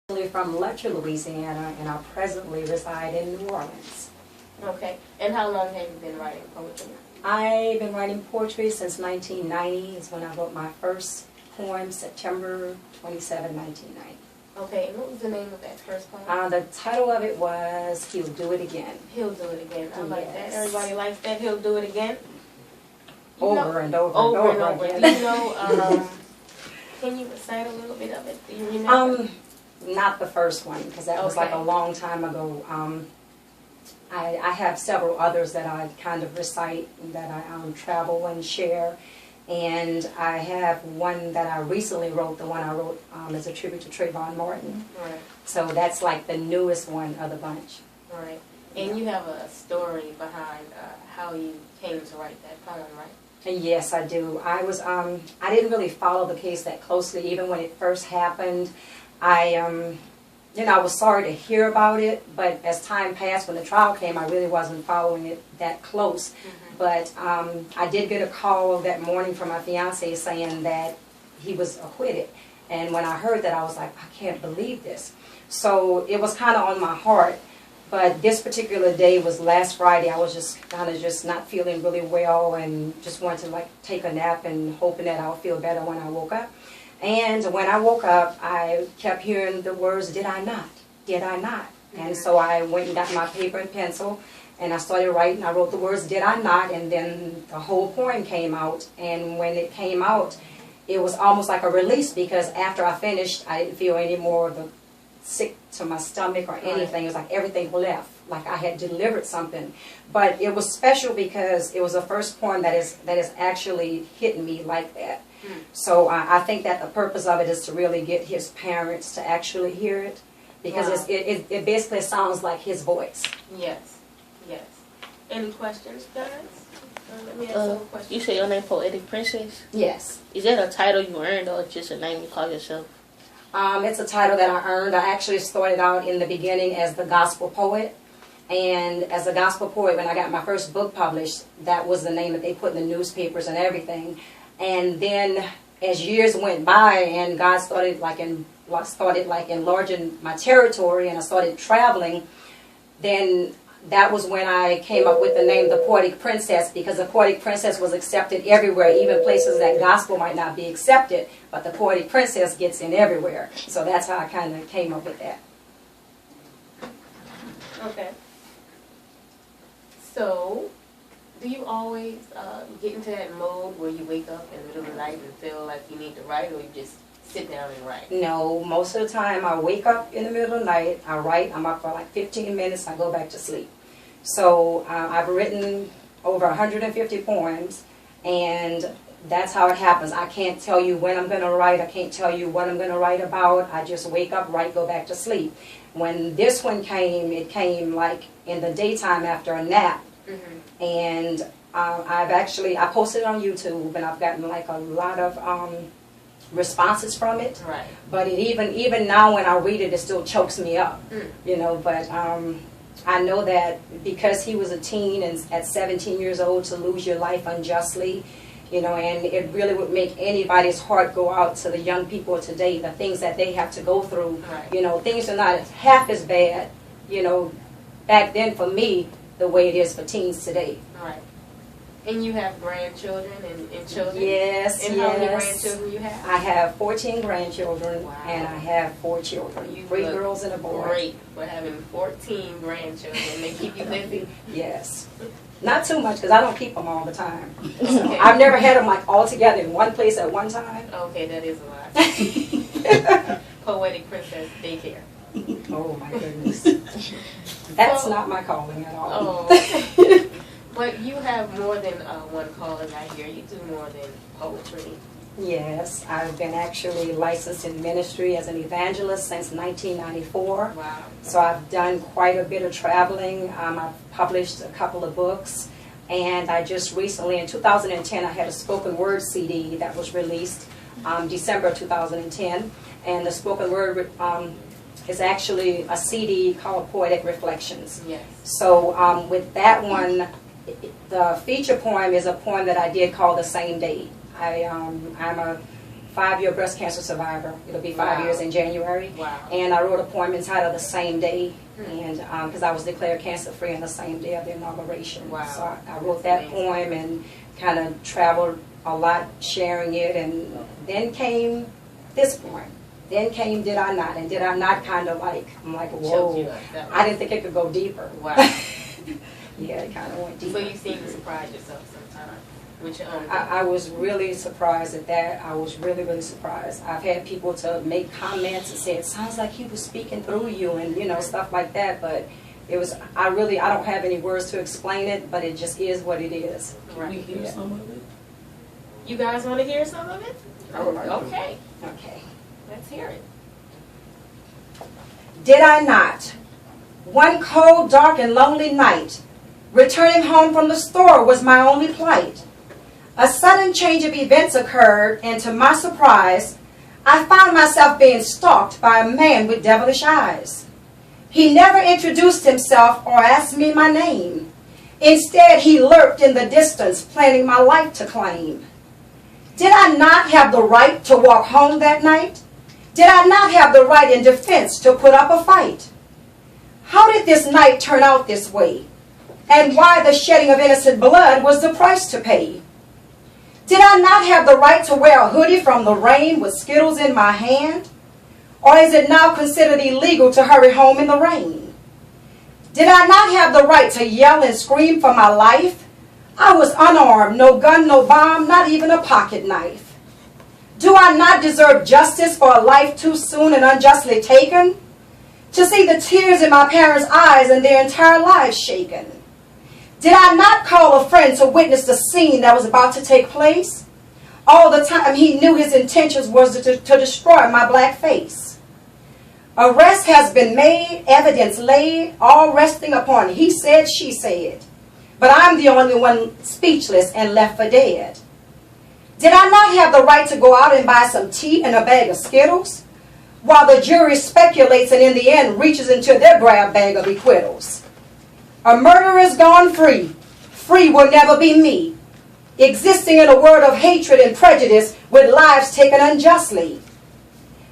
originally from Letcher, Louisiana, and I presently reside in New Orleans. Okay. And how long have you been writing poetry? I've been writing poetry since 1990 is when I wrote my first poem, September 27, 1990. Okay, and what was the name of that first poem? The title of it was He'll Do It Again. He'll Do It Again. I like that. Yes. Everybody likes that. He'll do it again. Over and over and over. again. Do you know, can you recite a little bit of it? Do you remember? Not the first one, because that was like a long time ago. I have several others that I kind of recite, that I travel and share. And I have one that I recently wrote. The one I wrote is a tribute to Trayvon Martin. Right. So that's like the newest one of the bunch. Right. And you have a story behind how you came to write that poem, right? And yes, I do. I didn't really follow the case that closely, even when it first happened. I was sorry to hear about it, but as time passed, when the trial came, I really wasn't following it that close. Mm-hmm. But I did get a call that morning from my fiance saying that he was acquitted. And when I heard that, I was like, I can't believe this. So it was kind of on my heart. But this particular day was last Friday. I was just kind of just not feeling really well and just wanted to like take a nap and hoping that I'll feel better when I woke up. And when I woke up, I kept hearing the words, did I not? Did I not? And so I went and got my paper and pencil, and I started writing. I wrote the words, did I not? And then the whole poem came out. And when it came out, it was almost like a release, because after I finished, I didn't feel any more of the sick to my stomach or anything. It was like everything left, like I had delivered something. But it was special because it was the first poem that is actually hitting me like that. So I think that the purpose of it is to really get his parents to actually hear it, because it basically sounds like his voice. Yes, yes. Any questions, guys? Let me ask some questions. You say your name Poetic Princess? Yes. Is that a title you earned, or just a name you call yourself? It's a title that I earned. I actually started out in the beginning as the gospel poet. And as a gospel poet, when I got my first book published, that was the name that they put in the newspapers and everything. And then as years went by and God started enlarging my territory and I started traveling, then that was when I came up with the name the Poetic Princess, because the Poetic Princess was accepted everywhere, even places that gospel might not be accepted, but the Poetic Princess gets in everywhere. So that's how I kind of came up with that. Okay. So, do you always get into that mode where you wake up in the middle of the night and feel like you need to write, or you just sit down and write? No, most of the time I wake up in the middle of the night, I write, I'm up for like 15 minutes, I go back to sleep. So I've written over 150 poems, and that's how it happens. I can't tell you when I'm going to write, I can't tell you what I'm going to write about. I just wake up, write, go back to sleep. When this one came, it came like in the daytime after a nap. Mm-hmm. And I posted it on YouTube, and I've gotten like a lot of responses from it. Right. But it even now when I read it, it still chokes me up. You know, but I know that because he was a teen and at 17 years old to lose your life unjustly, you know, and it really would make anybody's heart go out to the young people today, the things that they have to go through. Right. You know, things are not half as bad, you know, back then for me, the way it is for teens today. Right. And you have grandchildren and children? Yes, and how many grandchildren you have? I have 14 grandchildren. Wow. And I have 4 children, 3 girls and a boy. Great for having 14 grandchildren. They keep you busy? Yes. Not too much, because I don't keep them all the time. Okay. I've never had them like all together in one place at one time. Okay, that is a lot. Poetic Princess Daycare. Oh my goodness. That's not my calling at all. Oh. But you have more than one calling, I hear. You do more than poetry. Yes, I've been actually licensed in ministry as an evangelist since 1994. Wow. So I've done quite a bit of traveling. I've published a couple of books. And I just recently, in 2010, I had a spoken word CD that was released December 2010. And the spoken word is actually a CD called Poetic Reflections. Yes. So with that one, the feature poem is a poem that I did called The Same Day. I'm a 5-year breast cancer survivor. It'll be 5 Wow. years in January. Wow. And I wrote a poem entitled The Same Day, and because I was declared cancer-free on the same day of the inauguration. Wow. So I wrote that poem and kind of traveled a lot sharing it, and then came this poem. Then came Did I Not, and Did I Not kind of like, I'm like, Choked you whoa. up, that I didn't think it could go deeper. Wow. Yeah, it kind of went So deeper. you seem to surprise yourself sometimes with your own. I was really surprised at that. I was really, really surprised. I've had people to make comments and say, it sounds like he was speaking through you, and, you know, stuff like that. But it was, I don't have any words to explain it, but it just is what it is. Right. We hear some of it. You guys want to hear some of it? I would like to. Okay, Okay. let's hear it. Did I not? One cold, dark, and lonely night, returning home from the store was my only plight. A sudden change of events occurred, and to my surprise, I found myself being stalked by a man with devilish eyes. He never introduced himself or asked me my name. Instead, he lurked in the distance, planning my life to claim. Did I not have the right to walk home that night? Did I not have the right in defense to put up a fight? How did this night turn out this way? And why the shedding of innocent blood was the price to pay? Did I not have the right to wear a hoodie from the rain with Skittles in my hand? Or is it now considered illegal to hurry home in the rain? Did I not have the right to yell and scream for my life? I was unarmed, no gun, no bomb, not even a pocket knife. Do I not deserve justice for a life too soon and unjustly taken? To see the tears in my parents' eyes and their entire lives shaken? Did I not call a friend to witness the scene that was about to take place? All the time he knew his intentions was to destroy my black face. Arrest has been made, evidence laid, all resting upon he said, she said. But I'm the only one speechless and left for dead. Did I not have the right to go out and buy some tea and a bag of Skittles? While the jury speculates and in the end reaches into their grab bag of acquittals. A murderer's gone free. Free will never be me. Existing in a world of hatred and prejudice with lives taken unjustly.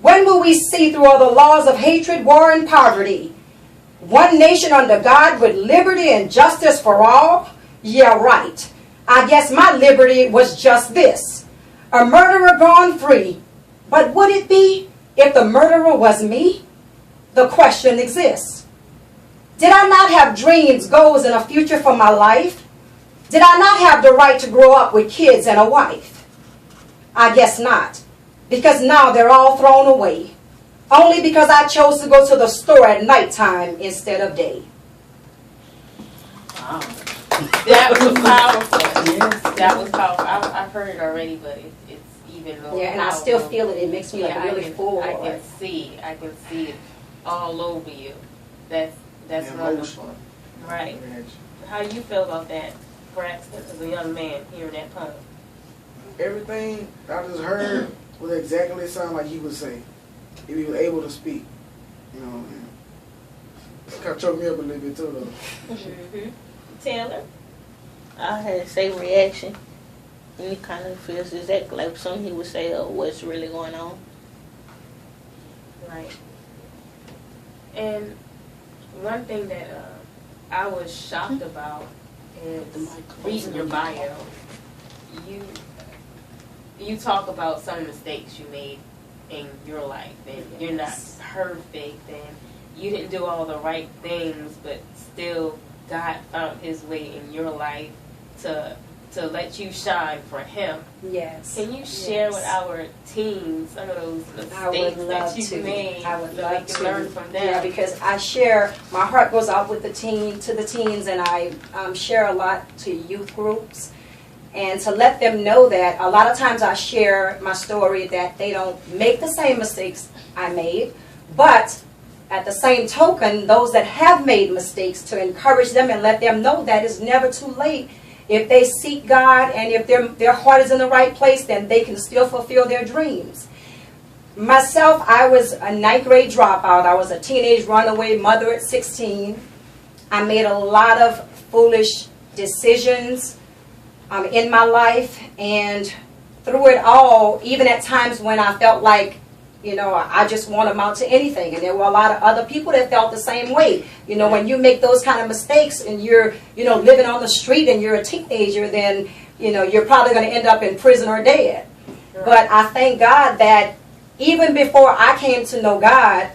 When will we see through all the laws of hatred, war, and poverty? One nation under God with liberty and justice for all? Yeah, right. I guess my liberty was just this. A murderer gone free. But would it be if the murderer was me? The question exists. Did I not have dreams, goals, and a future for my life? Did I not have the right to grow up with kids and a wife? I guess not. Because now they're all thrown away. Only because I chose to go to the store at nighttime instead of day. Wow. That was powerful. Yes. That was powerful. I've heard it already, but it's even more Yeah, and I still powerful. feel it. It makes me like really full. I can see it all over you. That's Yeah, wonderful. Right. Reaction. How you feel about that, Braxton, as a young man hearing that poem? Everything I just heard was exactly the sound like he would say if he was able to speak. You know, and it kind of choked me up a little bit too, though. Mm-hmm. Taylor? I had the same reaction. And it kind of feels exactly like something he would say of what's really going on. Right. And one thing that I was shocked about is reading your bio. You talk about some mistakes you made in your life, and you're not perfect, and you didn't do all the right things, but still God found His way in your life to let you shine for Him. Yes. Can you share with our teens some of those I would mistakes love that you to. made I would so love we can to learn from them? Yeah, because I share, my heart goes out with the teens, and I share a lot to youth groups. And to let them know that a lot of times I share my story that they don't make the same mistakes I made, but at the same token, those that have made mistakes, to encourage them and let them know that it's never too late. If they seek God and if their heart is in the right place, then they can still fulfill their dreams. Myself, I was a 9th grade dropout. I was a teenage runaway mother at 16. I made a lot of foolish decisions in my life, and through it all, even at times when I felt like, I just won't amount to anything. And there were a lot of other people that felt the same way. When you make those kind of mistakes and you're, living on the street and you're a teenager, then, you're probably going to end up in prison or dead. Right. But I thank God that even before I came to know God,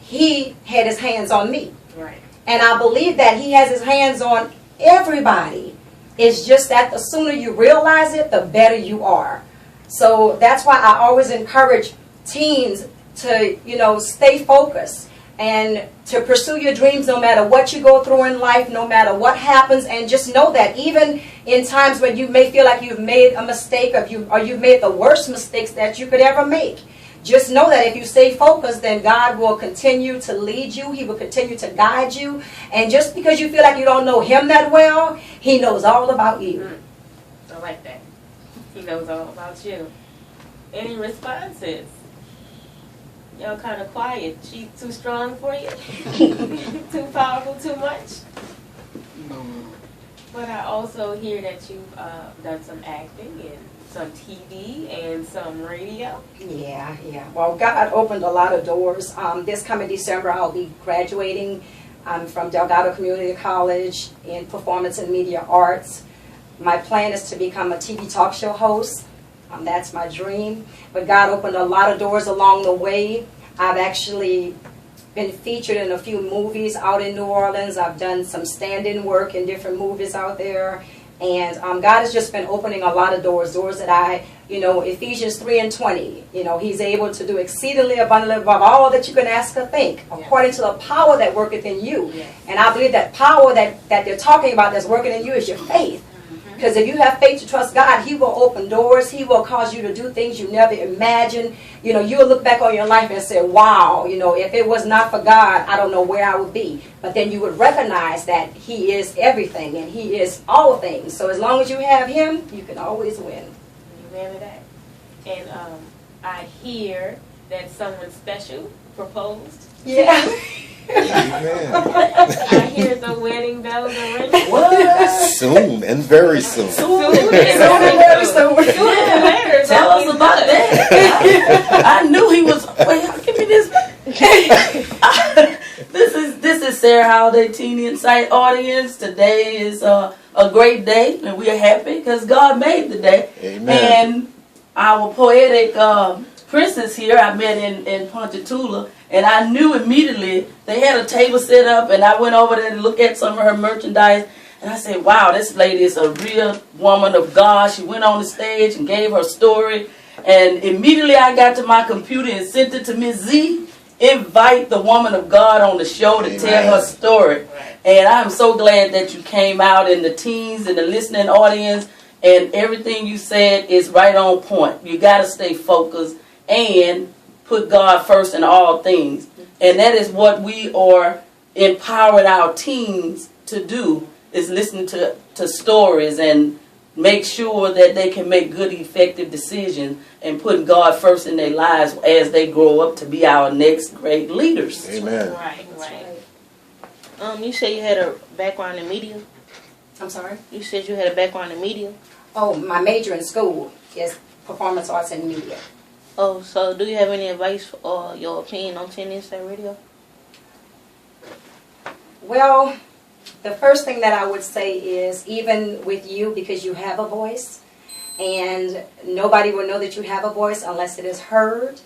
He had His hands on me. Right. And I believe that He has His hands on everybody. It's just that the sooner you realize it, the better you are. So that's why I always encourage teens to, stay focused and to pursue your dreams no matter what you go through in life, no matter what happens, and just know that even in times when you may feel like you've made a mistake or you've made the worst mistakes that you could ever make, just know that if you stay focused, then God will continue to lead you. He will continue to guide you. And just because you feel like you don't know Him that well, He knows all about you. I like that. He knows all about you. Any responses? Y'all kind of quiet. She too strong for you? Too powerful, too much? No. But I also hear that you've done some acting and some TV and some radio. Yeah. Well, God opened a lot of doors. This coming December, I'll be graduating from Delgado Community College in Performance and Media Arts. My plan is to become a TV talk show host. That's my dream. But God opened a lot of doors along the way. I've actually been featured in a few movies out in New Orleans. I've done some stand-in work in different movies out there. And God has just been opening a lot of doors that I, Ephesians 3:20, He's able to do exceedingly abundantly above all that you can ask or think, according to the power that worketh in you. Yes. And I believe that power that they're talking about that's working in you is your faith. Because if you have faith to trust God, He will open doors. He will cause you to do things you never imagined. You'll look back on your life and say, wow, if it was not for God, I don't know where I would be. But then you would recognize that He is everything and He is all things. So as long as you have Him, you can always win. Amen to that. And I hear that someone special proposed. Yeah. Amen. I hear the wedding bells are ringing. What? Soon and very soon. Soon and very soon. Tell us about that. I knew he was. Wait, give me this. This is Sarah Holiday Teen Insight audience. Today is a great day, and we are happy because God made the day. Amen. And our poetic princess here, I met in Ponchatoula. And I knew immediately, they had a table set up, and I went over there to look at some of her merchandise. And I said, wow, this lady is a real woman of God. She went on the stage and gave her story. And immediately I got to my computer and sent it to Ms. Z. Invite the woman of God on the show to tell her story. And I'm so glad that you came out, and the teens and the listening audience, and everything you said is right on point. You got to stay focused and put God first in all things. And that is what we are empowering our teens to do, is listen to stories and make sure that they can make good, effective decisions and put God first in their lives as they grow up to be our next great leaders. Amen. Right. You said you had a background in media? I'm sorry? You said you had a background in media? Oh, my major in school is performance arts and media. Oh, so do you have any advice or your opinion on 10 Inside Radio? Well, the first thing that I would say is, even with you, because you have a voice, and nobody will know that you have a voice unless it is heard.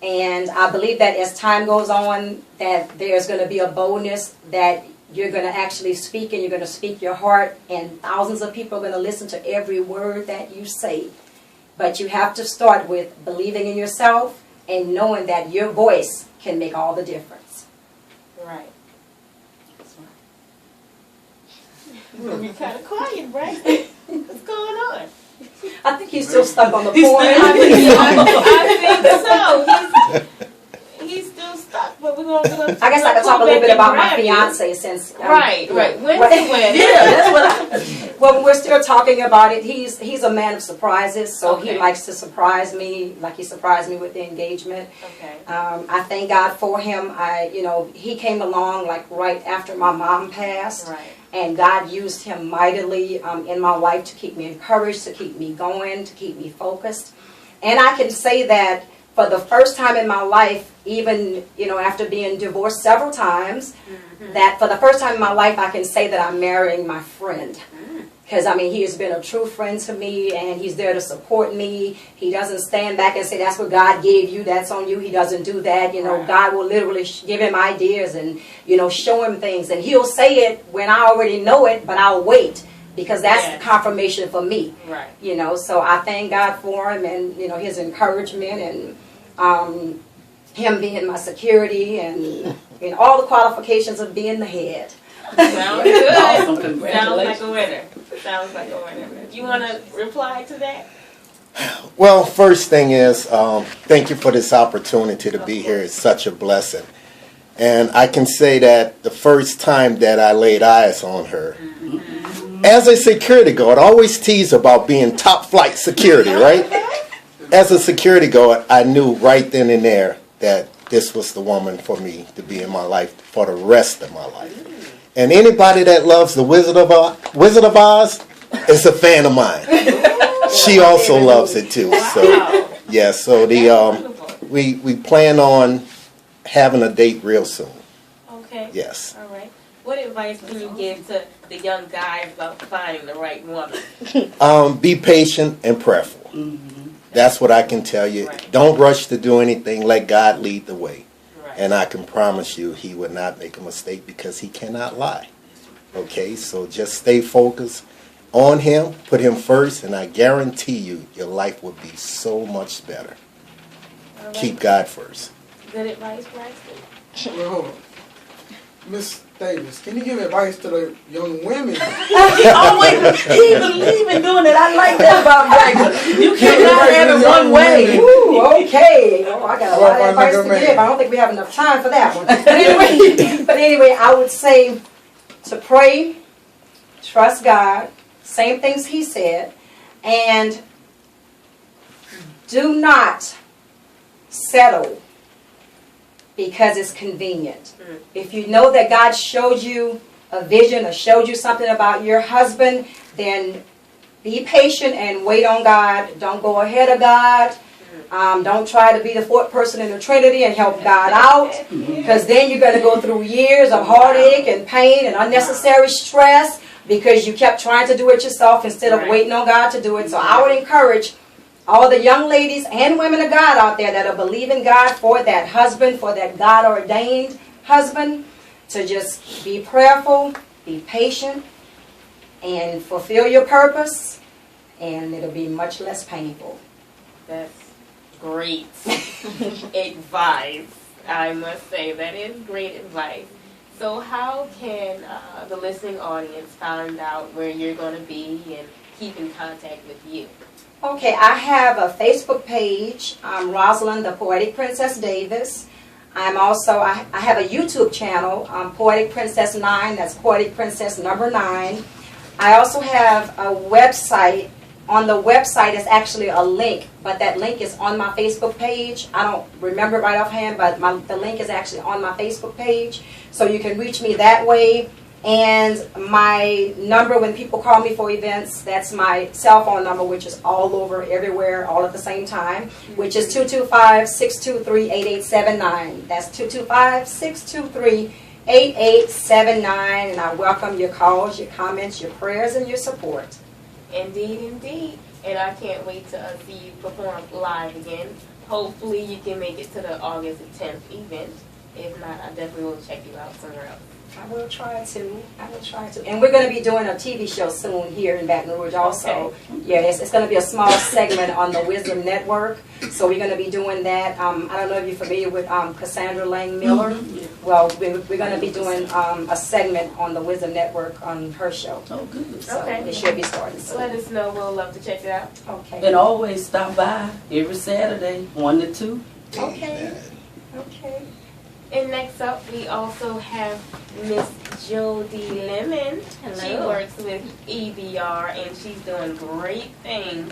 And I believe that as time goes on, that there's going to be a boldness that you're going to actually speak, and you're going to speak your heart, and thousands of people are going to listen to every word that you say. But you have to start with believing in yourself and knowing that your voice can make all the difference. Right. You're kind of quiet, right? What's going on? I think he's still stuck on the He's point. still- I think so. He's still stuck, but we're going to I guess I could talk a little bit about my fiance since... Right. When's the wedding? Yeah, that's what Well, we're still talking about it. He's a man of surprises, so Okay. he likes to surprise me, like he surprised me with the engagement. Okay. I thank God for him. He came along like right after my mom passed. Right. and God used him mightily in my life to keep me encouraged, to keep me going, to keep me focused. And I can say that for the first time in my life, even, you know, after being divorced several times, that for the first time in my life, I can say that I'm marrying my friend. Because, I mean, he has been a true friend to me, and he's there to support me. He doesn't stand back and say, that's what God gave you, that's on you. He doesn't do that. You know, God will literally give him ideas and, you know, show him things. And he'll say it when I already know it, but I'll wait. Because that's the confirmation for me. Right. You know, so I thank God for him and, you know, his encouragement and him being my security and all the qualifications of being the head. Sounds good. Awesome. Sounds Congratulations. like a winner. Sounds like a winner. You want to reply to that? Well, first thing is, thank you for this opportunity to be here. It's such a blessing. And I can say that the first time that I laid eyes on her, as a security guard, I always tease about being top flight security, right? As a security guard, I knew right then and there that this was the woman for me to be in my life for the rest of my life. And anybody that loves the Wizard of Oz is a fan of mine. She also loves it too. So yeah, so we plan on having a date real soon. Okay. Yes. All right. What advice can you give to the young guys about finding the right woman? Be patient and prayerful. That's what I can tell you. Right. Don't rush to do anything. Let God lead the way. Right. And I can promise you he would not make a mistake because he cannot lie. Okay, so just stay focused on him, put him first, and I guarantee you your life will be so much better. All right. Keep God first. Good advice, Braxton? Well, hold on. Miss Davis, can you give advice to the young women? Oh, wait, he believe in doing it. I like that about Braxton. You cannot have it one way. Ooh, okay. Oh, I got a lot of advice to give. I don't think we have enough time for that one. But anyway, I would say to pray, trust God, same things he said, and do not settle because it's convenient. If you know that God showed you a vision or showed you something about your husband, then be patient and wait on God. Don't go ahead of God. Don't try to be the fourth person in the Trinity and help God out, because then you're going to go through years of heartache and pain and unnecessary stress because you kept trying to do it yourself instead of waiting on God to do it. So I would encourage all the young ladies and women of God out there that are believing God for that husband, for that God-ordained husband, to just be prayerful, be patient, and fulfill your purpose, and it'll be much less painful. That's great advice. I must say, that is great advice. So how can the listening audience find out where you're going to be and keep in contact with you? Okay, I have a Facebook page. I'm Rosalind, the Poetic Princess Davis. I'm also, I have a YouTube channel, Poetic Princess 9. That's Poetic Princess number 9. I also have a website. On the website is actually a link, but that link is on my Facebook page. I don't remember right offhand, but the link is actually on my Facebook page. So you can reach me that way. And my number when people call me for events, that's my cell phone number, which is all over, everywhere, all at the same time, which is 225-623-8879. That's 225-623-8879. And I welcome your calls, your comments, your prayers, and your support. Indeed, indeed. And I can't wait to see you perform live again. Hopefully you can make it to the August 10th event. If not, I definitely will check you out somewhere else. I will try to. And we're going to be doing a TV show soon here in Baton Rouge also. Okay. Yeah, it's going to be a small segment on the Wisdom Network. So we're going to be doing that. I don't know if you're familiar with Cassandra Lang Miller. Well, we're going to be doing a segment on the Wisdom Network on her show. Oh, good. So Okay. it should be starting soon. Let us know. We'll love to check it out. Okay. And always stop by every Saturday, 1 to 2. Okay. Okay. And next up, we also have Miss Jody Lemon. She Hello. works with EBR, and she's doing great things